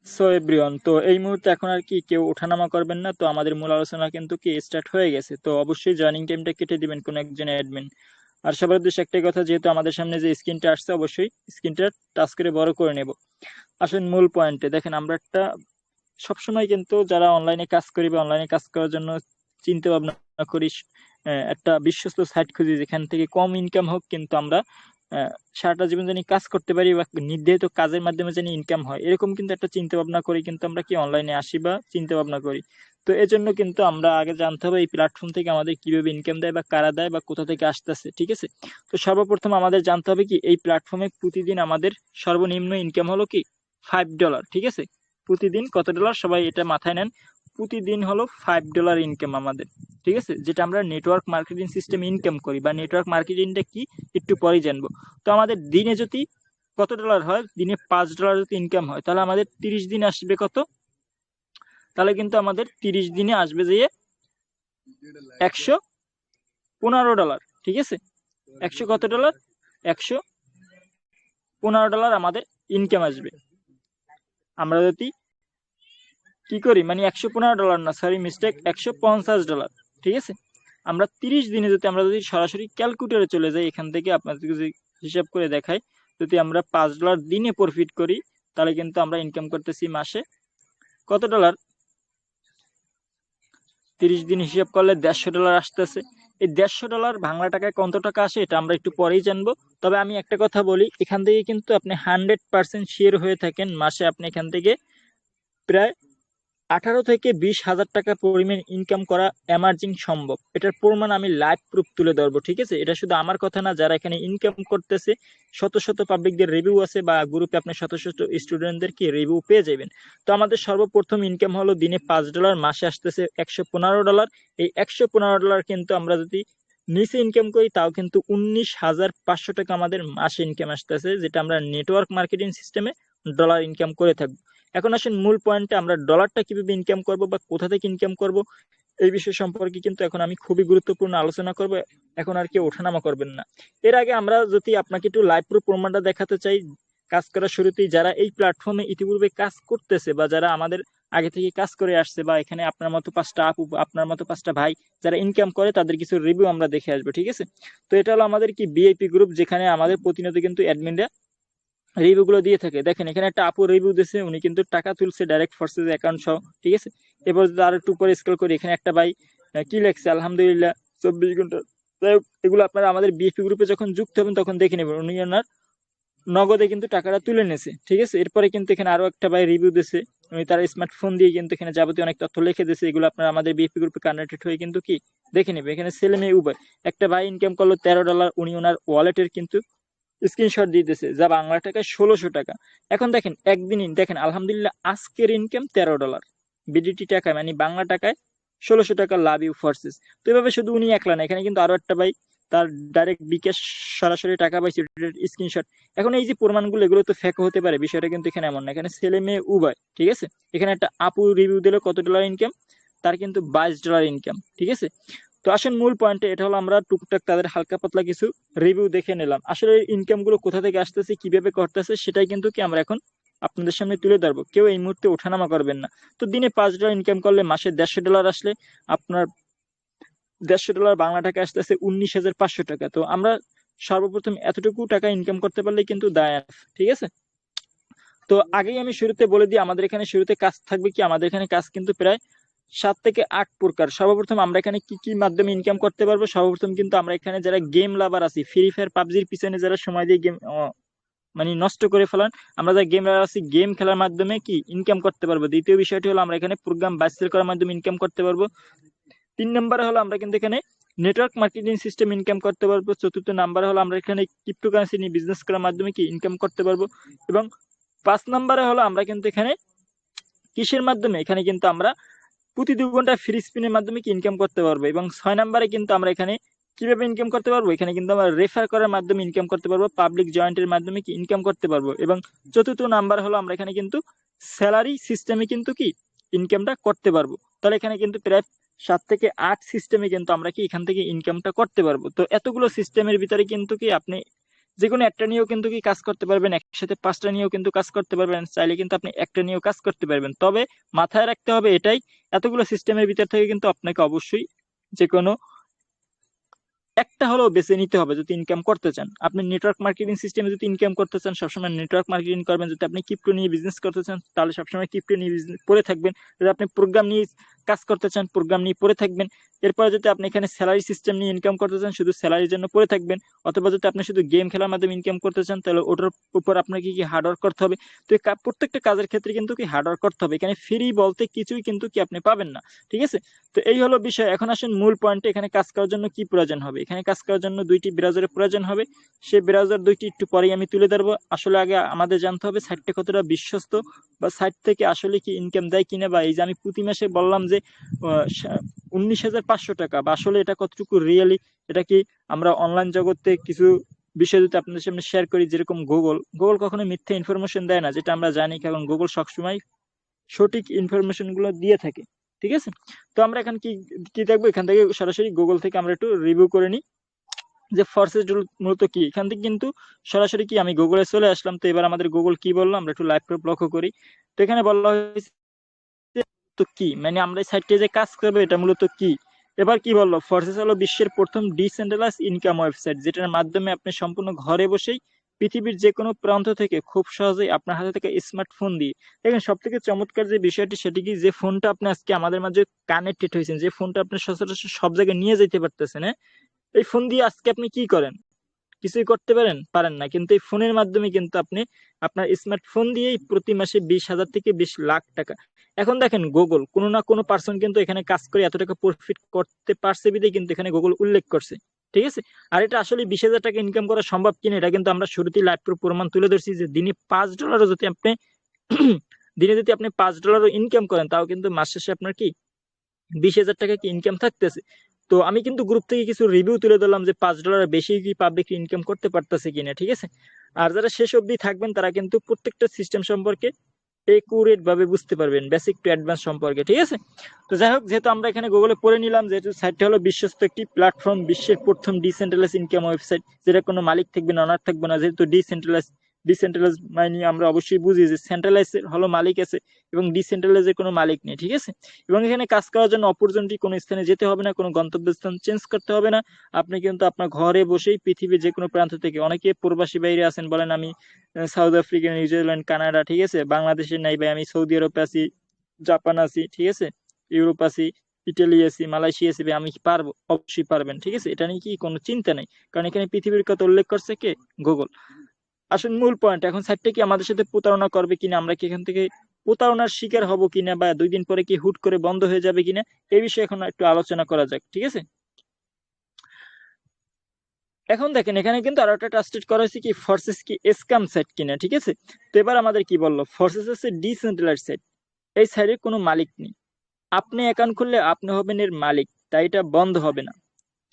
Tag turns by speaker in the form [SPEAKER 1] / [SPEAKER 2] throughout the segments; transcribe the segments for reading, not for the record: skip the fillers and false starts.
[SPEAKER 1] So everyone, তো এই মুহূর্তে এখন আর কি কেউ ওঠানামা করবেন না। তো আমাদের মূল আলোচনা কিন্তু কি স্টার্ট হয়ে গেছে। তো অবশ্যই জয়েনিং টাইমটা কেটে দিবেন কোন একজন অ্যাডমিন। আর সবার উদ্দেশ্যে একটাই কথা, যেহেতু আমাদের সামনে যে স্ক্রিনটা আসছে অবশ্যই স্ক্রিনটা টাচ করে বড় করে নেব। আসলে মূল পয়েন্টে দেখেন, আমরা একটা সবসময় কিন্তু যারা অনলাইনে কাজ করি বা অনলাইনে কাজ করার জন্য চিন্তা ভাবনা করি, একটা বিশ্বস্ত সাইট খুঁজি যেখান থেকে কম ইনকাম হোক কিন্তু আমরা সারাটা জীবন জানি কাজ করতে পারি বা নির্ধারিত কাজের মাধ্যমে জানি ইনকাম হয়, এরকম কিন্তু একটা চিন্তা ভাবনা করি কিন্তু আমরা কি অনলাইনে আসি বা চিন্তা ভাবনা করি। তো এজন্য কিন্তু আমরা আগে জানতে হবে এই প্ল্যাটফর্ম থেকে আমাদের কিভাবে ইনকাম দেয় বা কারা দেয় বা কোথা থেকে আসতেছে, ঠিক আছে। তো সর্বপ্রথম আমাদের জানতে হবে কি এই প্ল্যাটফর্মে প্রতিদিন আমাদের সর্বনিম্ন ইনকাম হলো কি $5, ঠিক আছে। প্রতিদিন কত ডলার, সবাই এটা মাথায় নেন। প্রতিদিন হলো $5 ইনকাম আমাদের, ঠিক আছে, যেটা আমরা নেটওয়ার্ক মার্কেটিং সিস্টেম ইনকাম করি বা নেটওয়ার্ক মার্কেটিংটা কি একটু পরেই জানবো। তো আমাদের দিনে যদি কত ডলার হয়, দিনে $5 যদি ইনকাম হয়, তাহলে আমাদের 30 দিন আসবে কত, তাহলে কিন্তু আমাদের 30 দিনে আসবে যে $115, ঠিক আছে। 100 কত ডলার, $115 আমাদের ইনকাম আসবে। আমরা যদি কি করি, মানে $115 না, সরি মিস্টেক, $150, ঠিক আছে। আমরা 30 দিনে যদি সরাসরি ক্যালকুলেটরে চলে যাই, এখান থেকে আপনাদেরকে যদি হিসাব করে দেখাই, যদি আমরা $5 দিনে প্রফিট করি, তাহলে কিন্তু আমরা ইনকাম করতেছি মাসে কত ডলার, 30 দিন হিসাব করলে $150 আসতেছে। এই $150 বাংলা টাকায় কত টাকা আসে এটা আমরা একটু পরেই জানবো। তবে আমি একটা কথা বলি, এখান থেকে কিন্তু আপনি 100% শিওর হয়ে থাকেন মাসে আপনি এখান থেকে প্রায় 18 থেকে 20 হাজার টাকা পরিমাণ ইনকাম করা এমার্জিং সম্ভব। এটার প্রমাণ আমি লাইভ প্রুফ তুলে ধরবো, ঠিক আছে। এটা শুধু আমার কথা না, যারা এখানে ইনকাম করতেছে শত শত পাবলিকদের রিভিউ আছে বা গ্রুপে আপনি শত শত স্টুডেন্টদের কি রিভিউ পেয়ে যাবেন। তো আমাদের সর্বপ্রথম ইনকাম হলো দিনে $5, মাসে আসতেছে $115। এই $115 কিন্তু আমরা যদি নিচে ইনকাম করি তাও কিন্তু 19,500 টাকা আমাদের মাসে ইনকাম আসতেছে, যেটা আমরা নেটওয়ার্ক মার্কেটিং সিস্টেমে ডলার ইনকাম করে থাকবো। এখন আসেন মূল পয়েন্টে, আমরা ডলারটা কিভাবে ইনকাম করব বা কোথা থেকে ইনকাম করব, এই বিষয় সম্পর্কে কিন্তু এখন আমি খুবই গুরুত্বপূর্ণ আলোচনা করব। এখন আর কেউ ওঠানামা করবেন না। এর আগে আমরা যদি আপনাকে একটু লাইভ প্রুফ প্রমাণটা দেখাতে চাই, কাজ করার শুরুতেই যারা এই প্ল্যাটফর্মে ইতিপূর্বে কাজ করতেছে বা যারা আমাদের আগে থেকে কাজ করে আসছে, বা এখানে আপনার মতো 5টা আপু, আপনার মতো 5টা ভাই যারা ইনকাম করে, তাদের কিছু রিভিউ আমরা দেখে আসবো, ঠিক আছে। তো এটা হলো আমাদের কি ভিআইপি গ্রুপ, যেখানে আমাদের প্রতিনিয়ত কিন্তু অ্যাডমিনরা রিভিউ গুলো দিয়ে থাকে। দেখেন এখানে একটা আপু রিভিউ দিয়েছে, উনি কিন্তু টাকা তুলছে ডাইরেক্ট ফোর্সেস অ্যাকাউন্ট সহ, ঠিক আছে। এরপর যদি আর একটু উপরে স্ক্রল করি, এখানে একটা ভাই কি লেখছে, আলহামদুলিল্লাহ 24 ঘন্টা। যাই হোক, এগুলো আপনারা আমাদের বিএফপি গ্রুপে যখন যুক্ত হবেন তখন দেখে নেবেন, উনি ওনার নগদে কিন্তু টাকাটা তুলে নিয়েছে, ঠিক আছে। এরপরে কিন্তু এখানে আরো একটা ভাই রিভিউ দিয়েছে, উনি তার স্মার্টফোন দিয়ে কিন্তু এখানে যাবতীয় অনেক তথ্য লিখে দিয়েছে। এগুলো আপনারা আমাদের বিএফপি গ্রুপে কানেক্টেড হয়ে কিন্তু কি দেখে নেবে। এখানে ছেলে মেয়ে উভয়। একটা ভাই ইনকাম করলো $13, উনি ওনার ওয়ালেটের কিন্তু স্ক্রিনশট দিতেছে, যা বাংলা টাকায় 1600 টাকা। এখন দেখেন একদিনই দেখেন, আলহামদুলিল্লাহ আজকের ইনকাম $13 বিডিটি টাকায়, মানে বাংলা টাকায় 1600 টাকা। Love you forces. তো এভাবে শুধু উনি একলা না, এখানে কিন্তু আরো একটা ভাই তার ডাইরেক্ট বিকাশ সরাসরি টাকা পাইছে স্ক্রিনশট। এখন এই যে প্রমাণগুলো, এগুলো তো ফেক হতে পারে, বিষয়টা কিন্তু এখানে এমন না, এখানে ছেলে মেয়ে উভয়, ঠিক আছে। এখানে একটা আপু রিভিউ দিল কত ডলার ইনকাম, তার কিন্তু $22 ইনকাম, ঠিক আছে। তো আসেন মূল পয়েন্টে, এটা হলো আমরা টুকটাক তাদের হালকা পাতলা কিছু রিভিউ দেখে নিলাম। আসলে ইনকাম গুলো কোথা থেকে আসতেছে, কিভাবে করতেছে, সেটাই কিন্তু কি আমরা এখন আপনাদের সামনে তুলে ধরবো। কেউ এই মুহূর্তে ওঠানামা করবেন না। তো দিনে $5 ইনকাম করলে মাসে $150 আসলে আপনার $150 বাংলা টাকা আসতেছে 19,500 টাকা। তো আমরা সর্বপ্রথম এতটুকু টাকা ইনকাম করতে পারলে কিন্তু দায়, ঠিক আছে। তো আগেই আমি শুরুতে বলে দিই, আমাদের এখানে শুরুতে কাজ থাকবে কি, আমাদের এখানে কাজ কিন্তু প্রায় 7 থেকে 8 প্রকার। সর্বপ্রথম আমরা এখানে কি কি মাধ্যমে ইনকাম করতে পারবো, সর্বপ্রথম কিন্তু আমরা এখানে যারা গেম লাভার আছি, ফ্রি ফায়ার পাবজির পিছনে যারা সময় দিয়ে গেম মানে নষ্ট করে ফেলান, আমরা যারা গেম লাভার আছি গেম খেলার মাধ্যমে কি ইনকাম করতে পারবো। দ্বিতীয় বিষয়টি হলো আমরা এখানে প্রোগ্রাম বাস্তল করার মাধ্যমে ইনকাম করতে পারবো। 3 নম্বরে হলো আমরা কিন্তু এখানে নেটওয়ার্ক মার্কেটিং সিস্টেম ইনকাম করতে পারবো। চতুর্থ নাম্বারে হলো আমরা এখানে ক্রিপ্টোকারেন্সি নিয়ে বিজনেস করার মাধ্যমে কি ইনকাম করতে পারবো। এবং 5 নম্বরে হলো আমরা কিন্তু এখানে কিসের মাধ্যমে, এখানে কিন্তু আমরা প্রতি 2 ঘন্টা ফ্রি স্পিনের মাধ্যমে কি ইনকাম করতে পারবো। এবং 6 নম্বরে কিন্তু আমরা এখানে কিভাবে ইনকাম করতে পারবো, এখানে কিন্তু আমরা রেফার করার মাধ্যমে ইনকাম করতে পারবো, পাবলিক জয়েন্টের মাধ্যমে কি ইনকাম করতে পারবো। এবং চতুর্থ নাম্বার হলো আমরা এখানে কিন্তু স্যালারি সিস্টেমে কিন্তু কি ইনকামটা করতে পারবো। তাহলে এখানে কিন্তু প্রায় 7 থেকে 8 সিস্টেমে কিন্তু আমরা কি এখান থেকে ইনকামটা করতে পারবো। তো এতগুলো সিস্টেমের ভিতরে কিন্তু কি আপনি যে কোনো একটা নিয়েও কিন্তু কি কাজ করতে পারবেন, একসাথে 5টা নিয়েও কিন্তু কাজ করতে পারবেন, চাইলে কিন্তু আপনি একটা নিয়েও কাজ করতে পারবেন। তবে মাথায় রাখতে হবে এটাই, এতগুলো সিস্টেমের ভিতর থেকে কিন্তু আপনাকে অবশ্যই যে কোনো একটা হলেও বেছে নিতে হবে যদি ইনকাম করতে চান। আপনি নেটওয়ার্ক মার্কেটিং সিস্টেমে যদি ইনকাম করতে চান, সবসময় নেটওয়ার্ক মার্কেটিং করবেন। যদি আপনি ক্রিপ্টো নিয়ে বিজনেস করতে চান, তাহলে সবসময় ক্রিপ্টো নিয়ে পড়ে থাকবেন। যদি আপনি প্রোগ্রাম নিয়ে কাজ করতে চান, প্রোগ্রাম নিয়ে পড়ে থাকবেন। এরপরে যদি আপনি এখানে স্যালারি সিস্টেম নিয়ে ইনকাম করতে চান, শুধু স্যালারির জন্য পড়ে থাকবেন। অথবা যদি আপনি শুধু গেম খেলার মাধ্যমে ইনকাম করতে চান, তাহলে ওটার উপর আপনাকে কি হার্ডওয়ার্ক করতে হবে। তো প্রত্যেকটা কাজের ক্ষেত্রে কিন্তু কি হার্ডওয়ার্ক করতে হবে। এখানে ফ্রি বলতে কিছুই কিন্তু কি আপনি পাবেন না, ঠিক আছে। তো এই হলো বিষয়। এখন আসেন মূল পয়েন্টে, এখানে কাজ করার জন্য কি প্রয়োজন হবে। এখানে কাজ করার জন্য 2টি ব্রাউজারের প্রয়োজন হবে। সেই ব্রাউজার 2টি একটু পরেই আমি তুলে ধরবো। আসলে আগে আমাদের জানতে হবে সাইটটা কতটা বিশ্বস্ত, বা সাইট থেকে আসলে কি ইনকাম দেয় কিনা, বা এই যে আমি প্রতি মাসে বললাম যে 19,500 টাকা, বা আসলে এটা কতটুকু রিয়েলি, এটা কি আমরা অনলাইন জগতে কিছু বিষয় যদি আপনাদের সামনে শেয়ার করি, যেরকম গুগল কখনো মিথ্যা ইনফরমেশন দেয় না, যেটা আমরা জানি, কারণ গুগল সবসময় সঠিক ইনফরমেশন গুলো দিয়ে থাকে, ঠিক আছে। তো আমরা এখন কি কি দেখবো, এখান থেকে সরাসরি গুগল থেকে আমরা একটু রিভিউ করে নিই যে ফোর্সেস মূলত কি। এখান থেকে কিন্তু সরাসরি কি আমি গুগলে চলে আসলাম। তো এবার আমাদের গুগল কি বললো আমরা একটু লাইভ প্রুফ লক্ষ্য করি। তো এখানে বলা হয়েছে তো কি, মানে আমরা এই সাইটে যে কাজ করবো এটা মূলত কি। এবার কি বললো, ফোর্সেস হলো বিশ্বের প্রথম ডিসেন্ট্রালাইজ ইনকাম ওয়েবসাইট, যেটার মাধ্যমে আপনি সম্পূর্ণ ঘরে বসেই পৃথিবীর যে কোনো প্রান্ত থেকে খুব সহজেই আপনার হাতে থেকে স্মার্টফোন দিয়ে, দেখেন সব থেকে চমৎকার যে বিষয়টি সেটি কি, যে ফোনটা আপনি আজকে আমাদের মাঝে কানেক্টেড হয়েছেন, যে ফোনটা আপনি সচরাচর সব জায়গায় নিয়ে যেতে পারতেছেন, হ্যাঁ, এই ফোন দিয়ে আজকে আপনি কি করেন, কিছুই করতে পারেন না। কিন্তু এই ফোনের মাধ্যমে কিন্তু আপনি আপনার স্মার্টফোন দিয়েই প্রতি মাসে 20,000 থেকে 20 লাখ টাকা। এখন দেখেন গুগল কোনো না কোনো পার্সন কিন্তু এখানে কাজ করে এত টাকা প্রফিট করতে পারছে বিধায় কিন্তু এখানে গুগল উল্লেখ করছে, ঠিক আছে। আর এটা আসলে 20,000 টাকা ইনকাম করা সম্ভব কিনা, এটা কিন্তু আমরা শুরুতেই লাইভ প্রমাণ তুলে ধরছি যে দিনে $5 যদি আপনি দিনে যদি আপনি $5 ইনকাম করেন, তাও কিন্তু মাস শেষে আপনার কি 20,000 টাকা কি ইনকাম থাকতেছে। তো আমি কিন্তু গ্রুপ থেকে কিছু রিভিউ তুলে ধরলাম যে $5 বেশি কি পাবলিক ইনকাম করতে পারতেছে কিনা, ঠিক আছে। আর যারা শেষ অবধি থাকবেন তারা কিন্তু প্রত্যেকটা সিস্টেম সম্পর্কে একুরেট ভাবে বুঝতে পারবেন, বেসিক টু অ্যাডভান্স সম্পর্কে, ঠিক আছে। তো যাই হোক, যেহেতু আমরা এখানে গুগলে পড়ে নিলাম, যেহেতু সাইটটা হলো বিশ্বস্ত একটি প্ল্যাটফর্ম, বিশ্বের প্রথম ডিসেন্ট্রালাইজ ইনকাম ওয়েবসাইট, যেটা কোনো মালিক থাকবে না, অনার থাকবে না। যেহেতু ডিসেন্ট্রালাইজ মানে আমরা অবশ্যই বুঝি যে সেন্ট্রালাইজ হলো মালিক আছে এবং ডিসেন্ট্রালাইজের কোনো মালিক নেই, ঠিক আছে। এবং এখানে কাজ করার জন্য অপরজনটি কোনো স্থানে যেতে হবে না, কোনো গন্তব্যস্থান চেঞ্জ করতে হবে না। আপনি কিন্তু আপনার ঘরে বসেই পৃথিবীর যে কোনো প্রান্ত থেকে, অনেকে প্রবাসী বাইরে আছেন, বলেন আমি সাউথ আফ্রিকা, নিউজিল্যান্ড, কানাডা, ঠিক আছে, বাংলাদেশে নাই ভাই, আমি সৌদি আরবে আছি, জাপান আছি, ঠিক আছে, ইউরোপ আছি, ইটালি আছি, মালয়েশিয়া আছি, ভাই আমি কি পারবো, অবশ্যই পারবেন, ঠিক আছে। এটা নিয়ে কি কোনো চিন্তা নেই, কারণ এখানে পৃথিবীর কথা উল্লেখ করছে কে, গুগল। আসলে মূল পয়েন্ট, এখন সাইটটা কি আমাদের সাথে প্রতারণা করবে কিনা, আমরা কি এখান থেকে প্রতারণার শিকার হব কিনা, বা 2 দিন পরে কি হুট করে বন্ধ হয়ে যাবে কিনা, এই বিষয়ে এখন একটু আলোচনা করা যাক, ঠিক আছে। এখন দেখেন এখানে কিন্তু আরো একটা ট্রাস্টেড করা হয়েছে কি, ফোর্সেস কি স্ক্যাম সাইট কিনা, ঠিক আছে। তো এবার আমাদের কি বললো, ফোর্সেস হচ্ছে ডিসেন্ট্রালাইজড সাইট, এই সাইটের কোনো মালিক নেই। আপনি অ্যাকাউন্ট খুললে আপনি হবেন এর মালিক, তাই এটা বন্ধ হবে না।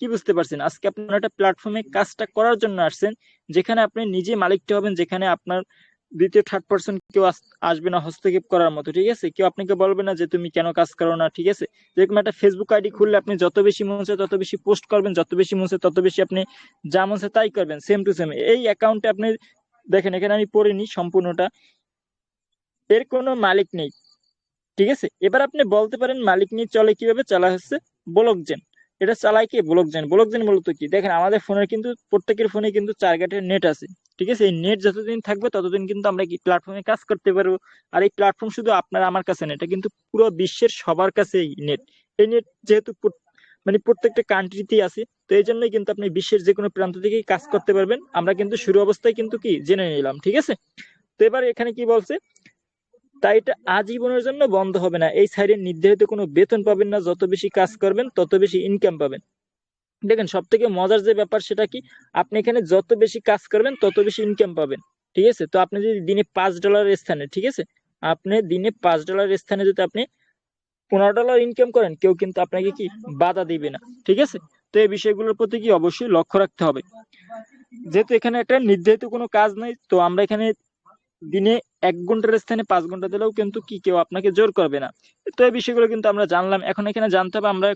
[SPEAKER 1] কি বুঝতে পারছেন, আজকে আপনি একটা প্ল্যাটফর্মে কাজটা করার জন্য আসছেন, যেখানে আপনি নিজে মালিকটা হবেন, যেখানে আপনার দ্বিতীয় থার্ড পার্সন কেউ আসবে না হস্তক্ষেপ করার মতো, ঠিক আছে। কেউ আপনাকে বলবে না যে তুমি কেন কাজ করো না, ঠিক আছে। যেরকম একটা ফেসবুক আইডি খুললে আপনি যত বেশি মন চায় তত বেশি পোস্ট করবেন, যত বেশি মন চায় তত বেশি আপনি যা মন চায় তাই করবেন, সেম টু সেম এই অ্যাকাউন্টে আপনি দেখেন, এখানে আমি পড়িনি সম্পূর্ণটা, এর কোনো মালিক নেই, ঠিক আছে। এবার আপনি বলতে পারেন মালিক নিয়ে চলে, কিভাবে চালা হচ্ছে, ব্লকচেন। এটা চালায় কি, ব্লকচেন মূলত কি, দেখেন আমাদের ফোনের কিন্তু প্রত্যেকের ফোনে কিন্তু 4 গাটের নেট আছে, ঠিক আছে। এই নেট যতদিন থাকবে ততদিন কিন্তু আমরা কি প্ল্যাটফর্মে কাজ করতে পারবো। আর এই প্ল্যাটফর্ম শুধু আপনার আমার কাছে না, এটা কিন্তু পুরো বিশ্বের সবার কাছে এই নেট। এই নেট যেহেতু মানে প্রত্যেকটা কান্ট্রিতেই আছে, তো এই জন্যই কিন্তু আপনি বিশ্বের যে কোনো প্রান্ত থেকেই কাজ করতে পারবেন। আমরা কিন্তু শুরু অবস্থায় কিন্তু কি জেনে নিলাম, ঠিক আছে। তো এবার এখানে কি বলছে, তাই এটা আজীবনের জন্য বন্ধ হবে না। এই সাইডে নির্ধারিত কোনো বেতন পাবেন না, যত বেশি কাজ করবেন তত বেশি ইনকাম পাবেন। দেখেন সব থেকে মজার যে ব্যাপার সেটা কি, আপনি এখানে যত বেশি কাজ করবেন তত বেশি ইনকাম পাবেন, ঠিক আছে। তো আপনি যদি দিনে $5 স্থানে, ঠিক আছে, আপনি দিনে $5 স্থানে যদি আপনি $15 ইনকাম করেন, কেউ কিন্তু আপনাকে কি বাধা দিবে না, ঠিক আছে। তো এই বিষয়গুলোর প্রতি কি অবশ্যই লক্ষ্য রাখতে হবে। যেহেতু এখানে একটা নির্ধারিত কোনো কাজ নাই, তো আমরা এখানে দিনে 1 ঘন্টার স্থানে 5 ঘন্টা দিলেও কিন্তু কি কেউ আপনাকে জোর করবে না। তো এই বিষয়গুলো কিন্তু আমরা জানলাম। এখন এখানে জানতে হবে আমরা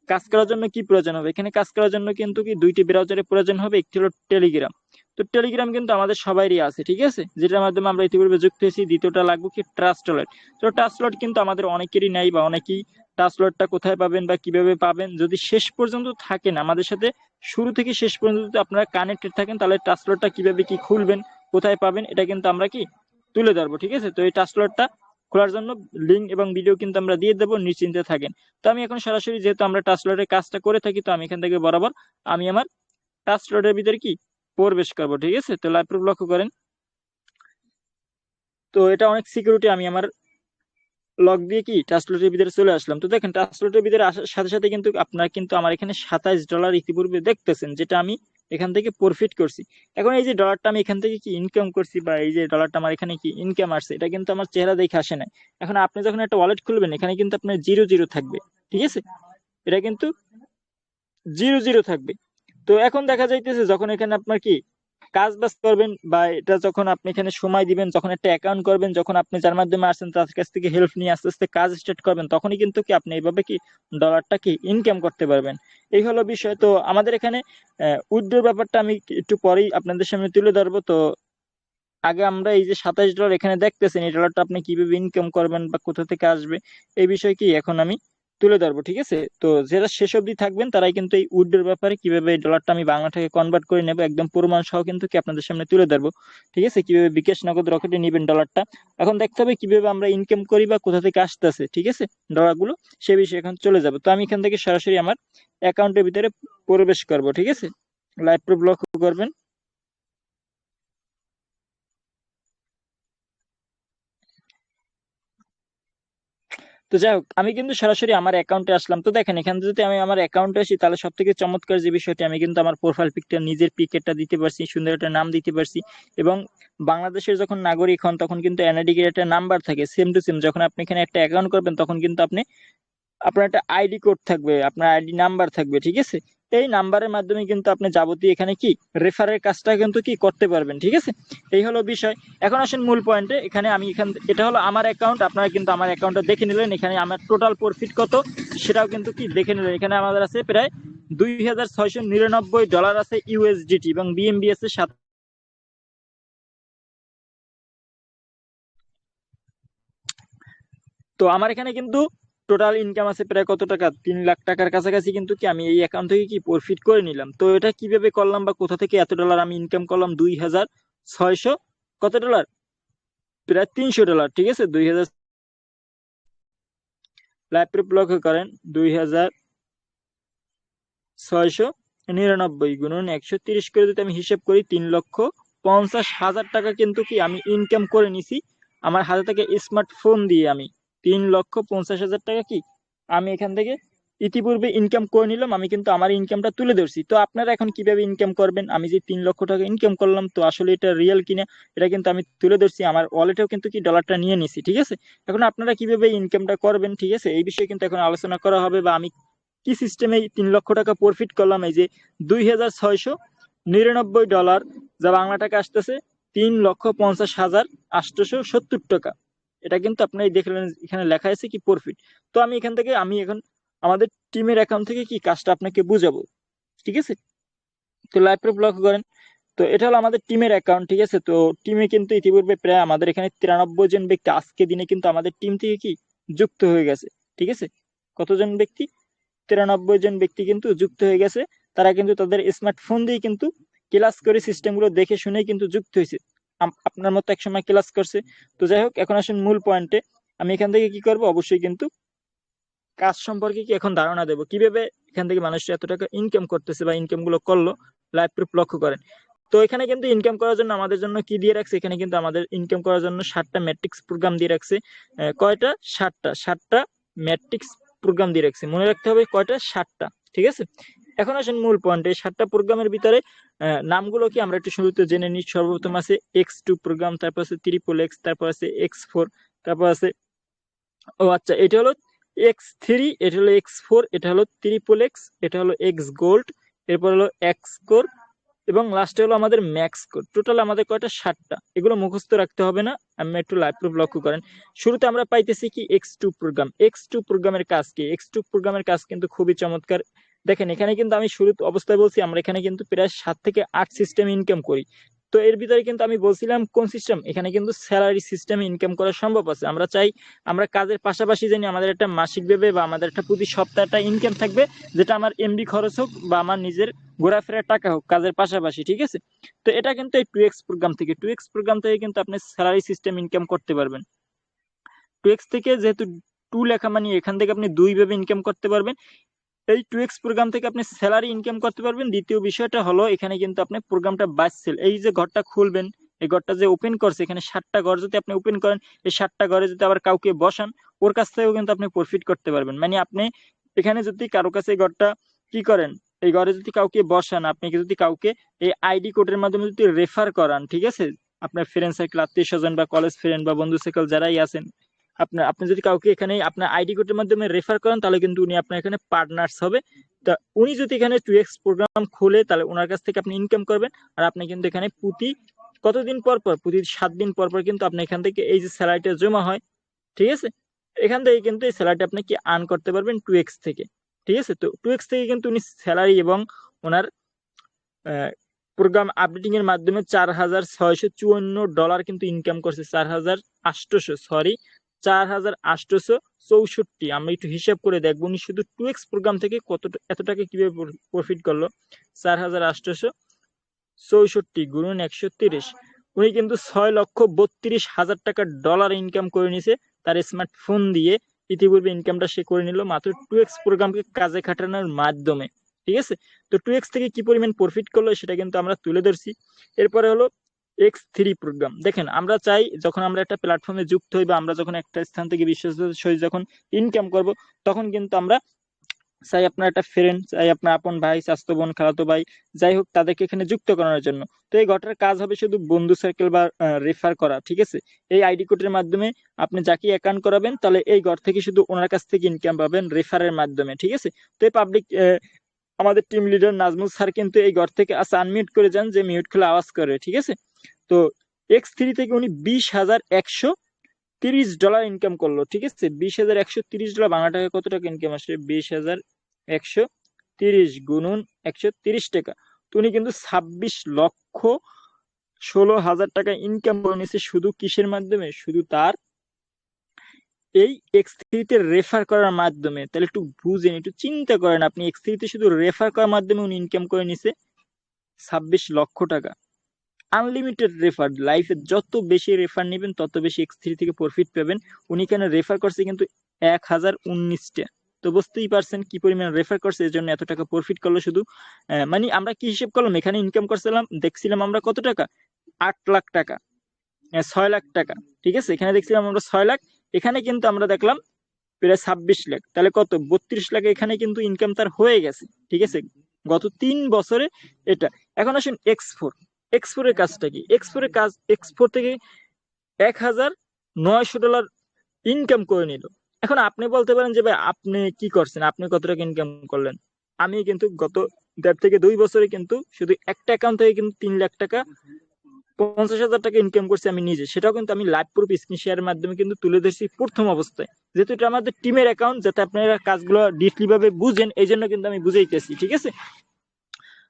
[SPEAKER 1] কাজ করার জন্য কি প্রয়োজন হবে। এখানে কাজ করার জন্য কিন্তু কি 2টি ব্রাউজারের প্রয়োজন হবে, একটি হলো টেলিগ্রাম। তো টেলিগ্রাম কিন্তু আমাদের সবারই আছে, ঠিক আছে, যেটার মাধ্যমে আমরা ইতিপূর্বে যুক্ত হয়েছি। দ্বিতীয়টা লাগবে কি ট্রাস্টওয়ালেট। তো ট্রাস্টওয়ালেট কিন্তু আমাদের অনেকেরই নাই বা অনেকেই ট্রাস্টওয়ালেটটা কোথায় পাবেন বা কিভাবে পাবেন, যদি শেষ পর্যন্ত থাকেন আমাদের সাথে, শুরু থেকে শেষ পর্যন্ত যদি আপনারা কানেক্টেড থাকেন, তাহলে ট্রাস্টওয়ালেটটা কিভাবে কি খুলবেন, কোথায় পাবেন, এটা কিন্তু আমরা কি তুলে ধরবো, ঠিক আছে। তো এই ট্রাস্টওয়ালেটটা খোলার জন্য লিঙ্ক এবং ভিডিও কিন্তু আমরা দিয়ে দেবো, নিশ্চিন্তে থাকেন। তো আমি এখন সরাসরি, যেহেতু আমরা ট্রাস্টওয়ালেটের কাজটা করে থাকি, তো আমি এখান থেকে বরাবর আমি আমার ট্রাস্টওয়ালেটের ভিতরে কি প্রবেশ করবো, ঠিক আছে। তো লাইভ প্রুফ লক্ষ্য করেন, তো এটা অনেক সিকিউরিটি, আমি আমার লক দিয়ে কি ট্রাস্টওয়ালেটের ভিতরে চলে আসলাম। তো দেখেন ট্রাস্টওয়ালেটের ভিতরে আসার সাথে সাথে কিন্তু আপনার কিন্তু আমার এখানে $27 ইতিপূর্বে দেখতেছেন, যেটা আমি এখান থেকে প্রফিট করছি। এখন এই যে ডলারটা আমি এখান থেকে কি ইনকাম করছি, বা এই যে ডলারটা আমার এখানে কি ইনকাম আসছে, এটা কিন্তু আমার চেহারা দেখে আসে না। এখন আপনি যখন একটা ওয়ালেট খুলবেন, এখানে কিন্তু আপনার 0 0 থাকবে, ঠিক আছে, এটা কিন্তু 0 0 থাকবে। তো এখন দেখা যাইতেছে যখন এখানে আপনার কি কাজ বাজ করবেন, বা এটা যখন আপনি এখানে সময় দিবেন, যখন একটা অ্যাকাউন্ট করবেন, যখন আপনি যার মাধ্যমে আসছেন তার কাছ থেকে হেল্প নিয়ে আস্তে আস্তে কাজ স্টার্ট করবেন, তখনই কিন্তু কি আপনি এইভাবে কি ডলারটা কি ইনকাম করতে পারবেন। এই হলো বিষয়। তো আমাদের এখানে উইথড্রর ব্যাপারটা আমি একটু পরেই আপনাদের সামনে তুলে ধরবো। তো আগে আমরা এই যে $27 এখানে দেখতেছেন, এই ডলারটা আপনি কিভাবে ইনকাম করবেন বা কোথা থেকে আসবে, এই বিষয় কি এখন আমি তুলে ধরবো, ঠিক আছে। তো যারা শেষ অবধি থাকবেন তারাই কিন্তু এই উইথড্রর ব্যাপারে, কিভাবে এই ডলারটা আমি বাংলা থেকে কনভার্ট করে নেবো, একদম প্রমাণ সহ কিন্তু কি আপনাদের সামনে তুলে ধরবো, ঠিক আছে, কিভাবে বিকাশ নগদ রকেটে নেবেন ডলারটা। এখন দেখতে হবে কিভাবে আমরা ইনকাম করি বা কোথা থেকে আসতেছে, ঠিক আছে, ডলারগুলো, সে বিষয়ে এখন চলে যাবে। তো আমি এখান থেকে সরাসরি আমার অ্যাকাউন্টের ভিতরে প্রবেশ করবো, ঠিক আছে। লাইভ প্রুফ লক্ষ্য করবেন। তো যাই হোক, আমি কিন্তু সরাসরি আমার অ্যাকাউন্টে আসলাম। তো দেখেন এখানে যদি আমি আমার অ্যাকাউন্টে আসি, তাহলে সব থেকে চমৎকার যে বিষয়টি, আমি কিন্তু আমার প্রোফাইল পিকটা, নিজের পিকেটটা দিতে পারছি, সুন্দর একটা নাম দিতে পারছি। এবং বাংলাদেশের যখন নাগরিক হন, তখন কিন্তু এনআইডি এর একটা নাম্বার থাকে, সেম টু সেম। যখন আপনি এখানে একটা অ্যাকাউন্ট করবেন, তখন কিন্তু আপনি, আপনার একটা আইডি কোড থাকবে, আপনার আইডি নাম্বার থাকবে, ঠিক আছে। এই নাম্বারের মাধ্যমে কিন্তু আপনি যাবতীয় এখানে কি রেফারের কাজটা কিন্তু কি করতে পারবেন, ঠিক আছে। এই হলো বিষয়। এখন আসেন মূল পয়েন্টে। এখানে আমি এটা হলো আমার অ্যাকাউন্ট, আপনারা কিন্তু আমার অ্যাকাউন্টটা দেখে নিলেন। এখানে আমার টোটাল প্রফিট কত সেটাও কিন্তু কি দেখে নিলেন। এখানে আমাদের আছে প্রায় $2,699 আছে ইউএসডিটি, এবং বিএমবি আছে 7। তো আমার এখানে কিন্তু টোটাল ইনকাম আছে প্রায় কত টাকা, 3 লাখ টাকার কাছাকাছি কিন্তু কি আমি এই অ্যাকাউন্ট থেকে কি প্রফিট করে নিলাম। তো এটা কিভাবে করলাম বা কোথা থেকে এত ডলার আমি ইনকাম করলাম, 2,600 কত ডলার, প্রায় $300, ঠিক আছে। 2000, লাইভ প্রুফ লক্ষ্য করেন, 2,699 গুণন 130 করে যদি আমি হিসেব করি, 3,50,000 টাকা কিন্তু কি আমি ইনকাম করে নিছি আমার হাতে থেকে স্মার্টফোন দিয়ে। আমি 3,50,000 টাকা কি আমি এখান থেকে ইতিপূর্বে ইনকাম করে নিলাম। আমি কিন্তু আমার ইনকামটা তুলে ধরছি। তো আপনারা এখন কিভাবে ইনকাম করবেন, আমি যে 3 লক্ষ টাকা ইনকাম করলাম, তো আসলে এটা রিয়েল কিনা, এটা কিন্তু আমি তুলে ধরছি। আমার ওয়ালেটেও কিন্তু কি ডলারটা নিয়ে নিছি, ঠিক আছে। এখন আপনারা কিভাবে ইনকামটা করবেন, ঠিক আছে, এই বিষয়ে কিন্তু এখন আলোচনা করা হবে, বা আমি কি সিস্টেমে 3 লক্ষ টাকা প্রফিট করলাম। এই যে $2,699, যা বাংলা টাকা আসতেছে 3,50,870 টাকা। এটা কিন্তু আপনি দেখলেন এখানে লেখা আছে কি প্রফিট। তো আমি এখান থেকে, আমি এখন আমাদের টিমের অ্যাকাউন্ট থেকে কি কাজটা আপনাকে বুঝাবো, ঠিক আছে। তো লাইভ প্রুফ লক্ষ্য করেন, তো এটা হলো আমাদের টিমের অ্যাকাউন্ট, ঠিক আছে। তো টিমে কিন্তু ইতিপূর্বে প্রায় আমাদের এখানে 93 জন ব্যক্তি আজকে দিনে কিন্তু আমাদের টিম থেকে কি যুক্ত হয়ে গেছে, ঠিক আছে। কতজন ব্যক্তি, 93 জন ব্যক্তি কিন্তু যুক্ত হয়ে গেছে। তারা কিন্তু তাদের স্মার্টফোন দিয়ে কিন্তু ক্লাস করে, সিস্টেমগুলো দেখে শুনে কিন্তু যুক্ত হয়েছে, আপনার মতো একসময় ক্লাস করছে। তো যাই হোক, এখন আসেন মূল পয়েন্টে। আমি এখান থেকে কি করব, অবশ্যই কিন্তু কাজ সম্পর্কে কি এখন ধারণা দেবো, কিভাবে এখান থেকে মানুষ এত টাকা ইনকাম করতেছে বা ইনকাম গুলো করলো। লাইভ প্রুফ লক্ষ্য করেন, তো এখানে কিন্তু ইনকাম করার জন্য আমাদের জন্য কি দিয়ে রাখছে, এখানে কিন্তু আমাদের ইনকাম করার জন্য 7টা ম্যাট্রিক্স প্রোগ্রাম দিয়ে রাখছে। কয়টা, 7টা ম্যাট্রিক্স প্রোগ্রাম দিয়ে রাখছে। মনে রাখতে হবে কয়টা, 7টা, ঠিক আছে। এখন আসেন মূল পয়েন্টে। 7টা প্রোগ্রামের ভিতরে নামগুলো কি আমরা একটু শুরুতে জেনে নিই। সর্বপ্রথম আছে X2 প্রোগ্রাম, তারপর আছে XXX, তারপর আছে X4, তারপর আছে, ও আচ্ছা, এটা হলো X3, এটা হলো X4, এটা হলো XXX, এটা হলো এক্স গোল্ড, এরপর হলো এক্স কোর, এবং লাস্টে হলো আমাদের ম্যাক্স কোর। টোটাল আমাদের কয়টা, 7টা। এগুলো মুখস্থ রাখতে হবে না, আমি একটু লাইভ প্রুফ লক্ষ্য করেন। শুরুতে আমরা পাইতেছি কি X2 প্রোগ্রাম। X2 প্রোগ্রামের কাজ কি, X2 প্রোগ্রামের কাজ কিন্তু খুবই চমৎকার। দেখেন এখানে কিন্তু আমি শুরু অবস্থায় বলছি আমরা এখানে কিন্তু প্রায় 7 থেকে 8 সিস্টেম ইনকাম করি। তো এর ভিতরে কিন্তু আমি বলছিলাম কোন সিস্টেম, এখানে কিন্তু স্যালারি সিস্টেমে ইনকাম করা সম্ভব আছে। আমরা চাই আমরা কাজের পাশাপাশি জানি আমাদের একটা মাসিক ভাবে বা আমাদের একটা প্রতি সপ্তাহে একটা ইনকাম থাকবে, যেটা আমার এমবি খরচ হোক বা আমার নিজের ঘোরাফেরার টাকা হোক কাজের পাশাপাশি, ঠিক আছে। তো এটা কিন্তু এই 2x প্রোগ্রাম থেকে, 2x প্রোগ্রাম থেকে কিন্তু আপনি স্যালারি সিস্টেম ইনকাম করতে পারবেন। 2x থেকে যেহেতু 2 লেখা মানে এখান থেকে আপনি 2 ভাবে ইনকাম করতে পারবেন। এই 2x প্রোগ্রাম থেকে আপনি স্যালারি ইনকাম করতে পারবেন। দ্বিতীয় বিষয়টা হলো এখানে কিন্তু আপনি প্রোগ্রামটা বাঁচছেন, এই যে ঘরটা খুলবেন, এই ঘরটা যে ওপেন করছে, এখানে 7টা ঘর যদি আপনি ওপেন করেন, এই 7টা ঘরে যদি আবার কাউকে বসান, ওর কাছ থেকেও কিন্তু আপনি প্রফিট করতে পারবেন। মানে আপনি এখানে যদি কারো কাছে এই ঘরটা কি করেন, এই ঘরে যদি কাউকে বসান, আপনি যদি কাউকে এই আইডি কোডের মাধ্যমে যদি রেফার করান, ঠিক আছে, আপনার ফ্রেন্ড সার্কেল, আত্মীয় স্বজন বা কলেজ ফ্রেন্ড বা বন্ধু সার্কেল যারাই আছেন, আপনার আপনি যদি কাউকে এখানে আপনার আইডি কোডের মাধ্যমে রেফার করেন, তাহলে কিন্তু উনি আপনার এখানে পার্টনার্স হবে। তা উনি যদি এখানে 2x প্রোগ্রাম খুলে, তাহলে ওনার কাছ থেকে আপনি ইনকাম করবেন। আর আপনি কিন্তু এখানে প্রতি কতদিন পর পর, প্রতি 7 দিন পর পর কিন্তু আপনি এখান থেকে এই যে স্যালারিটা জমা হয়, ঠিক আছে, এখান থেকে কিন্তু এই স্যালারিটা আপনি কি আর্ন করতে পারবেন 2x থেকে, ঠিক আছে। তো 2x থেকে কিন্তু উনি স্যালারি এবং ওনার প্রোগ্রাম আপডেটিং এর মাধ্যমে $4,654 কিন্তু ইনকাম করছে, 4,800, সরি, 4,864। আমরা একটু হিসাব করে দেখবো উনি শুধু 2x প্রোগ্রাম থেকে এত টাকা কিভাবে প্রফিট করলো। 4,864 গুণন 130, উনি কিন্তু 6,32,000 টাকা ডলার ইনকাম করে নিছে তার স্মার্টফোন দিয়ে। ইতিপূর্বে ইনকামটা সে করে নিল মাত্র 2x প্রোগ্রামকে কাজে খাটানোর মাধ্যমে, ঠিক আছে। তো 2x থেকে কি পরিমাণ প্রফিট করলো সেটা কিন্তু আমরা তুলে ধরছি। এরপরে হলো X3 প্রোগ্রাম। দেখেন আমরা চাই যখন আমরা একটা প্ল্যাটফর্মে যুক্ত হই বা আমরা যখন একটা স্থান থেকে বিশ্বস্ত সহিত যখন ইনকাম করব, তখন কিন্তু আমরা চাই আপনার একটা ফ্রেন্ড, চাই আপনার আপন ভাই, স্বাস্থ্য বোন, খালাতো ভাই, যাই হোক তাদেরকে এখানে যুক্ত করানোর জন্য। তো এই ঘরটার কাজ হবে শুধু বন্ধু সার্কেল বা রেফার করা, ঠিক আছে। এই আইডি কোডের মাধ্যমে আপনি যাকে অ্যাকাউন্ট করাবেন, তাহলে এই ঘর থেকে শুধু ওনার কাছ থেকে ইনকাম পাবেন রেফারের মাধ্যমে, ঠিক আছে। তো এই পাবলিক আমাদের টিম লিডার নাজমুল স্যার কিন্তু এই ঘর থেকে আচ্ছা আনমিউট করে যান, যে মিউট খুলে আওয়াজ করে, ঠিক আছে। তো X3 থেকে উনি $20,130 ইনকাম করলো, ঠিক আছে। $20,130 বাংলা টাকা কত টাকা ইনকাম আসে, 20,130 গুণন 130 টাকা। তো উনি কিন্তু 26,16,000 টাকা ইনকাম করে নিয়েছে শুধু কিসের মাধ্যমে, শুধু তার এই X3 তে রেফার করার মাধ্যমে। তাহলে একটু বুঝেন, একটু চিন্তা করেন, আপনি X3 তে শুধু রেফার করার মাধ্যমে উনি ইনকাম করে নিছে 26 লক্ষ টাকা। আনলিমিটেড রেফার, লাইফে যত বেশি রেফার নেবেন তত বেশি X3 থেকে প্রফিট পাবেন। উনি কেন রেফার করছে কিন্তু 1,019টা। তো বুঝতেই পারছেন কি পরিমাণ রেফার করছে, এর জন্য এত টাকা প্রফিট করলো শুধু। মানে আমরা কি হিসেব করলাম, এখানে ইনকাম করছিলাম, দেখছিলাম আমরা কত টাকা, 8 লাখ টাকা, 6 লাখ টাকা, ঠিক আছে। এখানে দেখছিলাম আমরা 6 লাখ, এখানে কিন্তু আমরা দেখলাম প্রায় 26 লাখ, তাহলে কত 32 লাখ এখানে কিন্তু ইনকাম তার হয়ে গেছে, ঠিক আছে, গত 3 বছরে। এটা এখন আসুন X4। X4 এর কাজটা কি, X4 এর কাজ, X4 থেকে $1,900 ইনকাম করে নিল। এখন আপনি বলতে পারেন যে ভাই আপনি কি করছেন, আপনি কত টাকা ইনকাম করলেন। আমি কিন্তু গত 1.5 থেকে 2 বছরে কিন্তু শুধু একটা অ্যাকাউন্ট থেকে কিন্তু 3 লাখ টাকা, 50,000 টাকা ইনকাম করছি আমি নিজে। সেটাও কিন্তু আমি লাইভ প্রুফ স্ক্রিন শেয়ারের মাধ্যমে কিন্তু তুলে ধরছি প্রথম অবস্থায়, যেহেতু এটা আমাদের টিমের অ্যাকাউন্ট, যাতে আপনারা কাজগুলো ডিপলি ভাবে বুঝেন, এই জন্য কিন্তু আমি বুঝাইতেছি, ঠিক আছে।